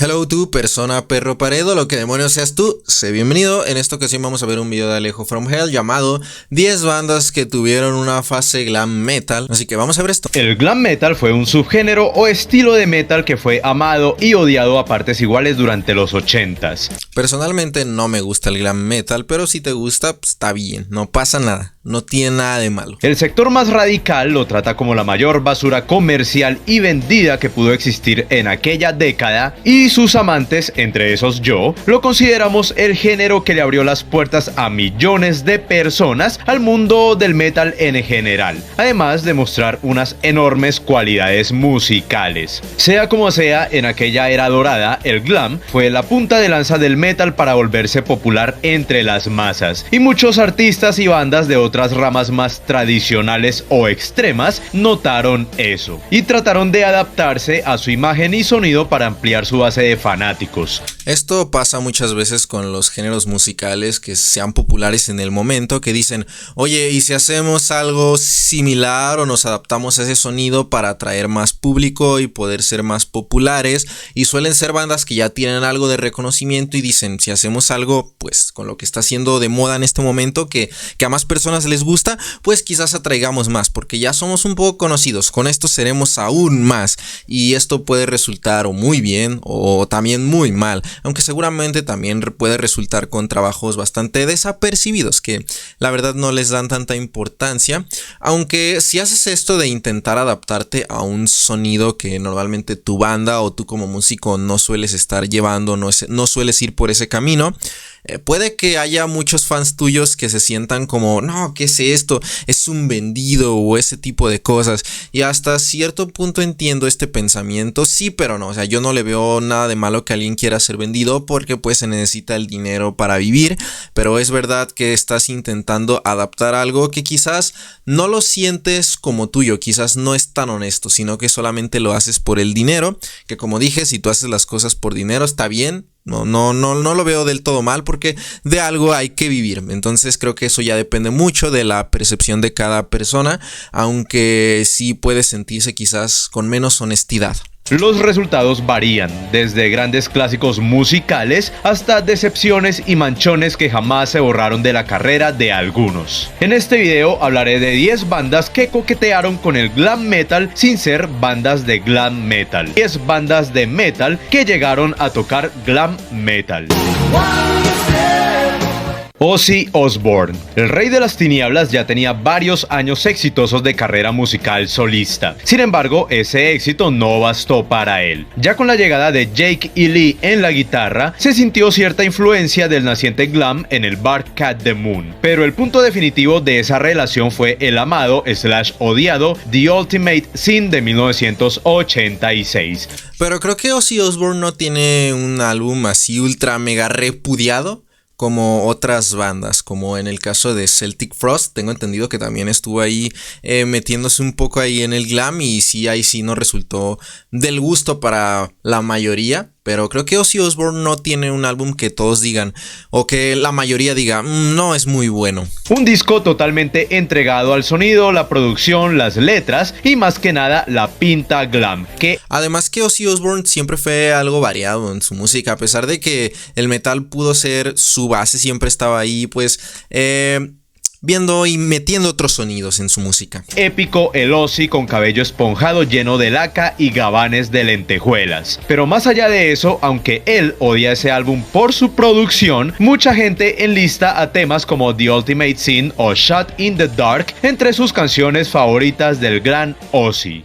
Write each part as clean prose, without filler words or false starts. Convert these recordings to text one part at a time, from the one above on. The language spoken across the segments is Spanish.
Hello tú, persona perro paredo, lo que demonios seas tú, sé bienvenido. En esta ocasión vamos a ver un video de Alejo from Hell llamado 10 bandas que tuvieron una fase glam metal, así que vamos a ver esto. El glam metal fue un subgénero o estilo de metal que fue amado y odiado a partes iguales durante los 80s. Personalmente no me gusta el glam metal, pero si te gusta, pues, está bien, no pasa nada, no tiene nada de malo. El sector más radical lo trata como la mayor basura comercial y vendida que pudo existir en aquella década, y sus amantes, entre esos yo, lo consideramos el género que le abrió las puertas a millones de personas al mundo del metal en general, además de mostrar unas enormes cualidades musicales. Sea como sea, en aquella era dorada, el glam fue la punta de lanza del metal para volverse popular entre las masas, y muchos artistas y bandas de otras ramas más tradicionales o extremas notaron eso, y trataron de adaptarse a su imagen y sonido para ampliar su base de fanáticos. Esto pasa muchas veces con los géneros musicales que sean populares en el momento, que dicen, oye, ¿y si hacemos algo similar o nos adaptamos a ese sonido para atraer más público y poder ser más populares? Y suelen ser bandas que ya tienen algo de reconocimiento y dicen, si hacemos algo pues con lo que está siendo de moda en este momento, que a más personas les gusta, pues quizás atraigamos más, porque ya somos un poco conocidos, con esto seremos aún más, y esto puede resultar o muy bien o también muy mal, aunque seguramente también puede resultar con trabajos bastante desapercibidos que la verdad no les dan tanta importancia. Aunque si haces esto de intentar adaptarte a un sonido que normalmente tu banda o tú como músico no sueles estar llevando, no sueles ir por ese camino, puede que haya muchos fans tuyos que se sientan como, no, ¿qué es esto? Es un vendido o ese tipo de cosas. Y hasta cierto punto entiendo este pensamiento, sí, pero no. O sea, yo no le veo nada de malo que alguien quiera ser vendido porque pues se necesita el dinero para vivir. Pero es verdad que estás intentando adaptar algo que quizás no lo sientes como tuyo, quizás no es tan honesto, sino que solamente lo haces por el dinero. Que como dije, si tú haces las cosas por dinero está bien. No lo veo del todo mal porque de algo hay que vivir. Entonces creo que eso ya depende mucho de la percepción de cada persona, aunque sí puede sentirse quizás con menos honestidad. Los resultados varían, desde grandes clásicos musicales hasta decepciones y manchones que jamás se borraron de la carrera de algunos. En este video hablaré de 10 bandas que coquetearon con el glam metal sin ser bandas de glam metal. 10 bandas de metal que llegaron a tocar glam metal. Ozzy Osbourne. El rey de las tinieblas ya tenía varios años exitosos de carrera musical solista. Sin embargo, ese éxito no bastó para él. Ya con la llegada de Jake y Lee en la guitarra, se sintió cierta influencia del naciente glam en el Bark at the Moon. Pero el punto definitivo de esa relación fue el amado / odiado The Ultimate Sin de 1986. Pero creo que Ozzy Osbourne no tiene un álbum así ultra mega repudiado como otras bandas, como en el caso de Celtic Frost. Tengo entendido que también estuvo ahí metiéndose un poco ahí en el glam, y sí, ahí sí no resultó del gusto para la mayoría. Pero creo que Ozzy Osbourne no tiene un álbum que todos digan, o que la mayoría diga, no es muy bueno. Un disco totalmente entregado al sonido, la producción, las letras y más que nada la pinta glam. Además que Ozzy Osbourne siempre fue algo variado en su música, a pesar de que el metal pudo ser su base, siempre estaba ahí pues viendo y metiendo otros sonidos en su música. Épico el Ozzy con cabello esponjado lleno de laca y gabanes de lentejuelas. Pero más allá de eso, aunque él odia ese álbum por su producción, mucha gente enlista a temas como The Ultimate Sin o Shot in the Dark entre sus canciones favoritas del gran Ozzy.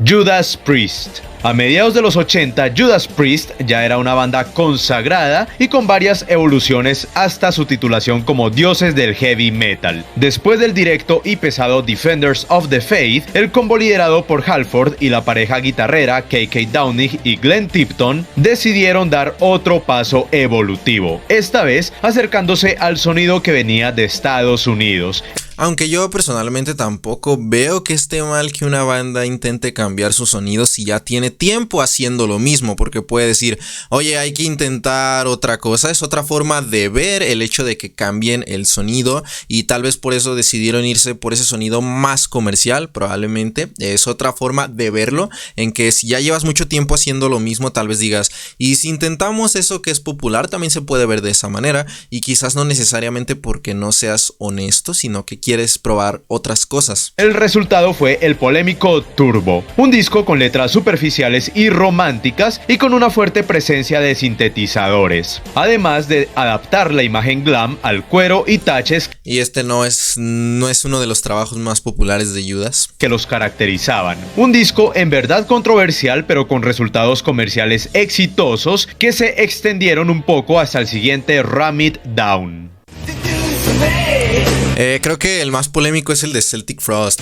Judas Priest. A mediados de los 80, Judas Priest ya era una banda consagrada y con varias evoluciones hasta su titulación como dioses del heavy metal. Después del directo y pesado Defenders of the Faith, el combo liderado por Halford y la pareja guitarrera KK Downing y Glenn Tipton decidieron dar otro paso evolutivo, esta vez acercándose al sonido que venía de Estados Unidos. Aunque yo personalmente tampoco veo que esté mal que una banda intente cambiar su sonido si ya tiene tiempo haciendo lo mismo, porque puede decir, oye, hay que intentar otra cosa. Es otra forma de ver el hecho de que cambien el sonido y tal vez por eso decidieron irse por ese sonido más comercial, probablemente. Es otra forma de verlo, en que si ya llevas mucho tiempo haciendo lo mismo, tal vez digas, y si intentamos eso que es popular, también se puede ver de esa manera, y quizás no necesariamente porque no seas honesto, sino que quieres probar otras cosas. El resultado fue el polémico Turbo, un disco con letras superficiales y románticas y con una fuerte presencia de sintetizadores, además de adaptar la imagen glam al cuero y taches, y este no es uno de los trabajos más populares de Judas, que los caracterizaban. Un disco en verdad controversial, pero con resultados comerciales exitosos que se extendieron un poco hasta el siguiente Ram It Down. Creo que el más polémico es el de Celtic Frost.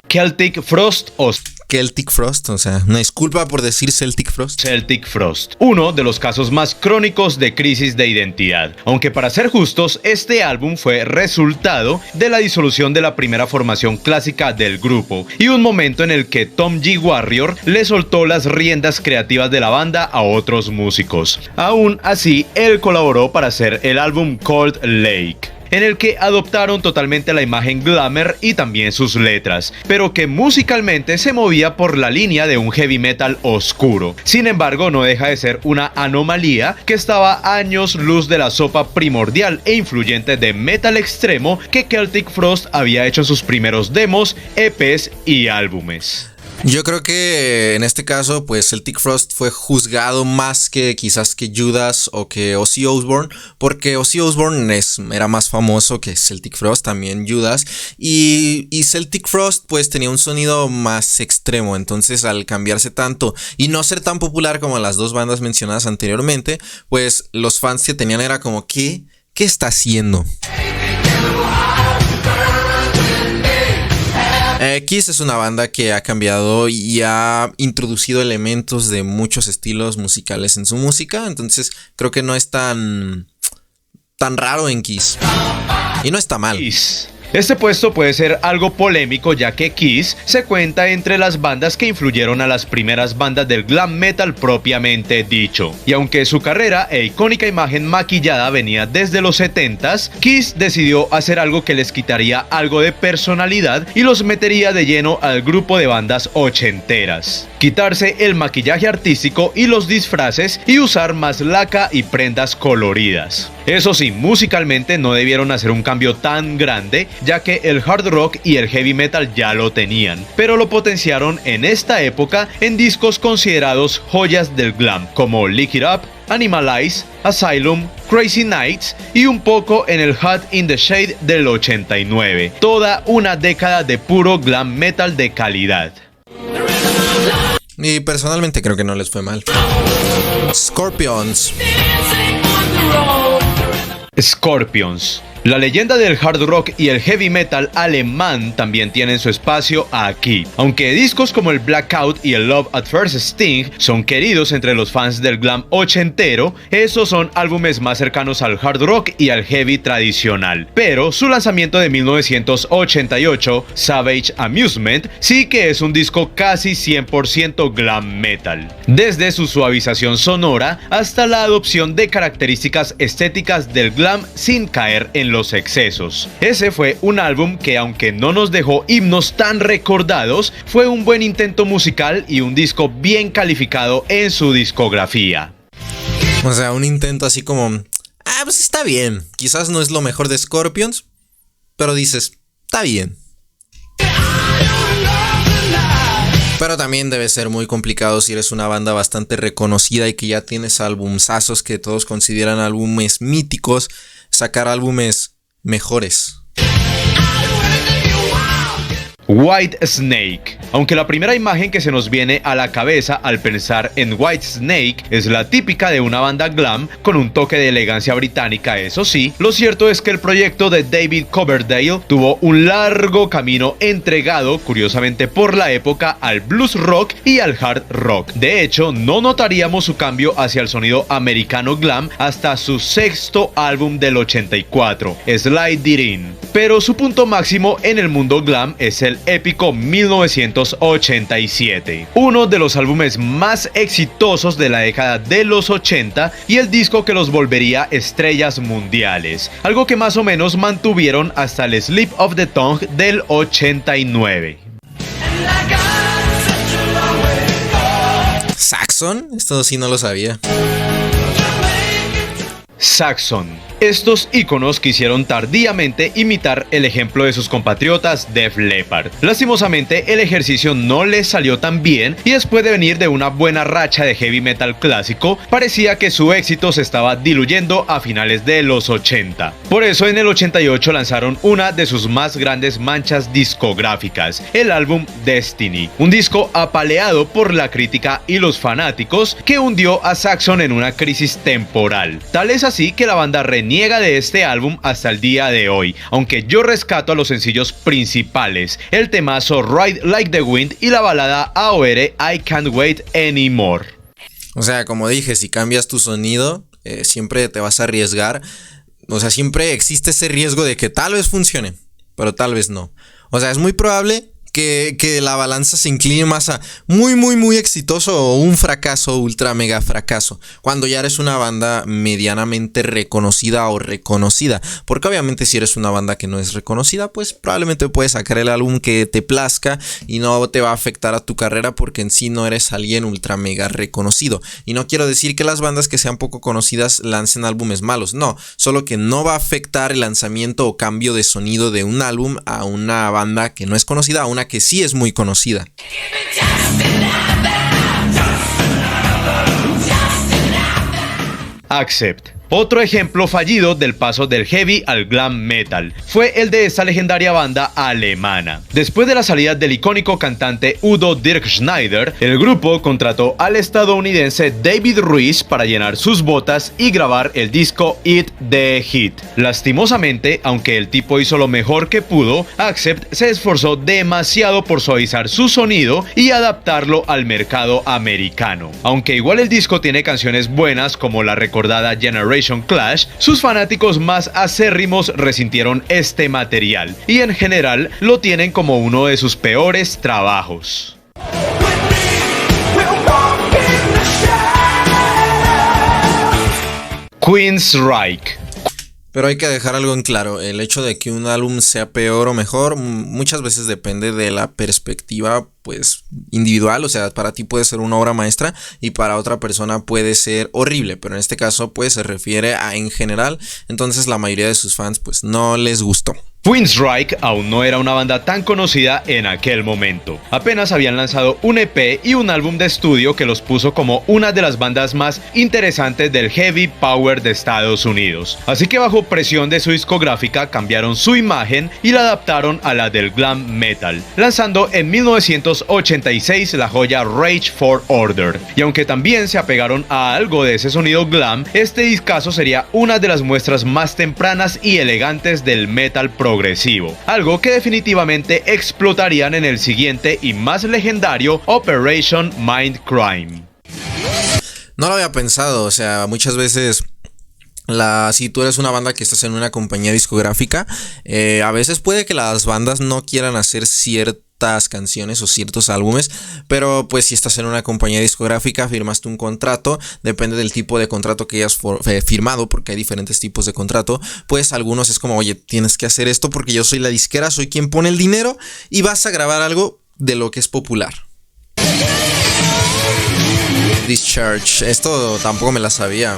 Celtic Frost o Celtic Frost, o sea, una disculpa por decir Celtic Frost. Celtic Frost, uno de los casos más crónicos de crisis de identidad. Aunque para ser justos, este álbum fue resultado de la disolución de la primera formación clásica del grupo y un momento en el que Tom G. Warrior le soltó las riendas creativas de la banda a otros músicos. Aún así, él colaboró para hacer el álbum Cold Lake, en el que adoptaron totalmente la imagen glamour y también sus letras, pero que musicalmente se movía por la línea de un heavy metal oscuro. Sin embargo, no deja de ser una anomalía que estaba a años luz de la sopa primordial e influyente de metal extremo que Celtic Frost había hecho en sus primeros demos, EPs y álbumes. Yo creo que en este caso, pues Celtic Frost fue juzgado más que quizás que Judas o que Ozzy Osbourne, porque Ozzy Osbourne era más famoso que Celtic Frost, también Judas, y Celtic Frost pues tenía un sonido más extremo. Entonces, al cambiarse tanto y no ser tan popular como las dos bandas mencionadas anteriormente, pues los fans que tenían era como, ¿qué está haciendo? Kiss es una banda que ha cambiado y ha introducido elementos de muchos estilos musicales en su música, entonces creo que no es tan raro en Kiss. Y no está mal. Kiss. Este puesto puede ser algo polémico, ya que Kiss se cuenta entre las bandas que influyeron a las primeras bandas del glam metal propiamente dicho. Y aunque su carrera e icónica imagen maquillada venía desde los 70s, Kiss decidió hacer algo que les quitaría algo de personalidad y los metería de lleno al grupo de bandas ochenteras. Quitarse el maquillaje artístico y los disfraces y usar más laca y prendas coloridas. Eso sí, musicalmente no debieron hacer un cambio tan grande, ya que el hard rock y el heavy metal ya lo tenían, pero lo potenciaron en esta época en discos considerados joyas del glam, como Lick It Up, Animalize, Asylum, Crazy Nights y un poco en el Hot in the Shade del 89. Toda una década de puro glam metal de calidad. Y personalmente creo que no les fue mal. Scorpions. Scorpions. La leyenda del hard rock y el heavy metal alemán también tienen su espacio aquí. Aunque discos como el Blackout y el Love at First Sting son queridos entre los fans del glam ochentero, esos son álbumes más cercanos al hard rock y al heavy tradicional. Pero su lanzamiento de 1988, Savage Amusement, sí que es un disco casi 100% glam metal. Desde su suavización sonora hasta la adopción de características estéticas del glam sin caer en los excesos. Ese fue un álbum que, aunque no nos dejó himnos tan recordados, fue un buen intento musical y un disco bien calificado en su discografía. O sea, un intento así como, pues está bien. Quizás no es lo mejor de Scorpions, pero dices, está bien. Pero también debe ser muy complicado si eres una banda bastante reconocida y que ya tienes albumsazos que todos consideran álbumes míticos, sacar álbumes mejores. White Snake. Aunque la primera imagen que se nos viene a la cabeza al pensar en Whitesnake es la típica de una banda glam con un toque de elegancia británica, eso sí, lo cierto es que el proyecto de David Coverdale tuvo un largo camino entregado, curiosamente por la época, al blues rock y al hard rock. De hecho, no notaríamos su cambio hacia el sonido americano glam hasta su sexto álbum del 84, Slide It In. Pero su punto máximo en el mundo glam es el épico 1987, uno de los álbumes más exitosos de la década de los 80 y el disco que los volvería estrellas mundiales, algo que más o menos mantuvieron hasta el Slip of the Tongue del 89. ¿Saxon? Esto sí no lo sabía. Saxon. Estos íconos quisieron tardíamente imitar el ejemplo de sus compatriotas Def Leppard. Lastimosamente, el ejercicio no les salió tan bien y después de venir de una buena racha de heavy metal clásico, parecía que su éxito se estaba diluyendo a finales de los 80. Por eso en el 88 lanzaron una de sus más grandes manchas discográficas, el álbum Destiny, un disco apaleado por la crítica y los fanáticos que hundió a Saxon en una crisis temporal. Tal es así que la banda reniega de este álbum hasta el día de hoy, aunque yo rescato a los sencillos principales, el temazo Ride Like the Wind y la balada AOR I Can't Wait Anymore. O sea, como dije, si cambias tu sonido, siempre te vas a arriesgar. O sea, siempre existe ese riesgo de que tal vez funcione, pero tal vez no. O sea, es muy probable que la balanza se incline más a muy exitoso o un fracaso, ultra mega fracaso, cuando ya eres una banda medianamente reconocida o reconocida, porque obviamente si eres una banda que no es reconocida, pues probablemente puedes sacar el álbum que te plazca y no te va a afectar a tu carrera porque en sí no eres alguien ultra mega reconocido. Y no quiero decir que las bandas que sean poco conocidas lancen álbumes malos, no, solo que no va a afectar el lanzamiento o cambio de sonido de un álbum a una banda que no es conocida, a una que sí es muy conocida. Accept. Otro ejemplo fallido del paso del heavy al glam metal fue el de esta legendaria banda alemana. Después de la salida del icónico cantante Udo Dirkschneider, el grupo contrató al estadounidense David Ruiz para llenar sus botas y grabar el disco Eat the Heat. Lastimosamente, aunque el tipo hizo lo mejor que pudo, Accept se esforzó demasiado por suavizar su sonido y adaptarlo al mercado americano. Aunque igual el disco tiene canciones buenas como la recordada Generation Clash, sus fanáticos más acérrimos resintieron este material y en general lo tienen como uno de sus peores trabajos. Queensryche. Pero hay que dejar algo en claro, el hecho de que un álbum sea peor o mejor muchas veces depende de la perspectiva pues individual, o sea, para ti puede ser una obra maestra y para otra persona puede ser horrible, pero en este caso pues se refiere a en general, entonces la mayoría de sus fans pues no les gustó. Queensryche aún no era una banda tan conocida en aquel momento. Apenas habían lanzado un EP y un álbum de estudio que los puso como una de las bandas más interesantes del heavy power de Estados Unidos. Así que bajo presión de su discográfica cambiaron su imagen y la adaptaron a la del glam metal, lanzando en 1986 la joya Rage for Order. Y aunque también se apegaron a algo de ese sonido glam, este discazo sería una de las muestras más tempranas y elegantes del metal progresivo, algo que definitivamente explotarían en el siguiente y más legendario Operation Mindcrime. No lo había pensado, o sea, muchas veces si tú eres una banda que estás en una compañía discográfica, a veces puede que las bandas no quieran hacer ciertas canciones o ciertos álbumes, pero pues si estás en una compañía discográfica, firmaste un contrato, depende del tipo de contrato que hayas firmado, porque hay diferentes tipos de contrato, pues algunos es como, oye, tienes que hacer esto porque yo soy la disquera, soy quien pone el dinero y vas a grabar algo de lo que es popular. Discharge, esto tampoco me la sabía.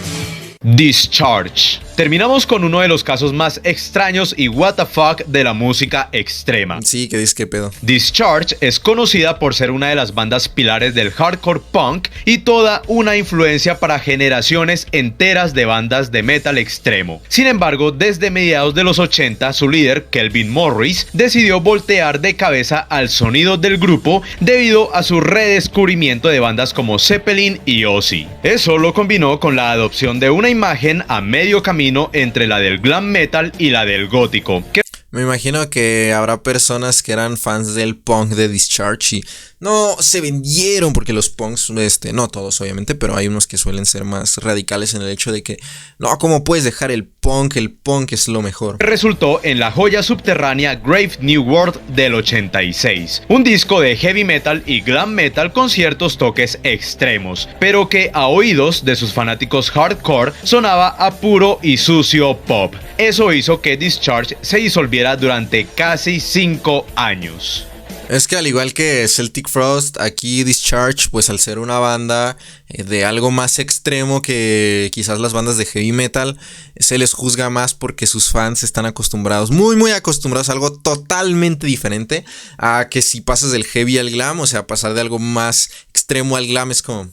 Discharge. Terminamos con uno de los casos más extraños y what the fuck de la música extrema. Sí, que dices qué pedo. Discharge es conocida por ser una de las bandas pilares del hardcore punk y toda una influencia para generaciones enteras de bandas de metal extremo. Sin embargo, desde mediados de los 80, su líder, Kelvin Morris, decidió voltear de cabeza al sonido del grupo debido a su redescubrimiento de bandas como Zeppelin y Ozzy. Eso lo combinó con la adopción de una imagen a medio camino entre la del glam metal y la del gótico. Me imagino que habrá personas que eran fans del punk de Discharge y no se vendieron porque los punks, no todos obviamente, pero hay unos que suelen ser más radicales en el hecho de que no, ¿cómo puedes dejar el punk? El punk es lo mejor. Resultó en la joya subterránea Grave New World del 86, un disco de heavy metal y glam metal con ciertos toques extremos, pero que a oídos de sus fanáticos hardcore sonaba a puro y sucio pop. Eso hizo que Discharge se disolviera durante casi 5 años. Es que al igual que Celtic Frost, aquí Discharge, pues al ser una banda de algo más extremo que quizás las bandas de heavy metal, se les juzga más porque sus fans están acostumbrados, muy acostumbrados a algo totalmente diferente a que si pasas del heavy al glam, o sea, pasar de algo más extremo al glam es como...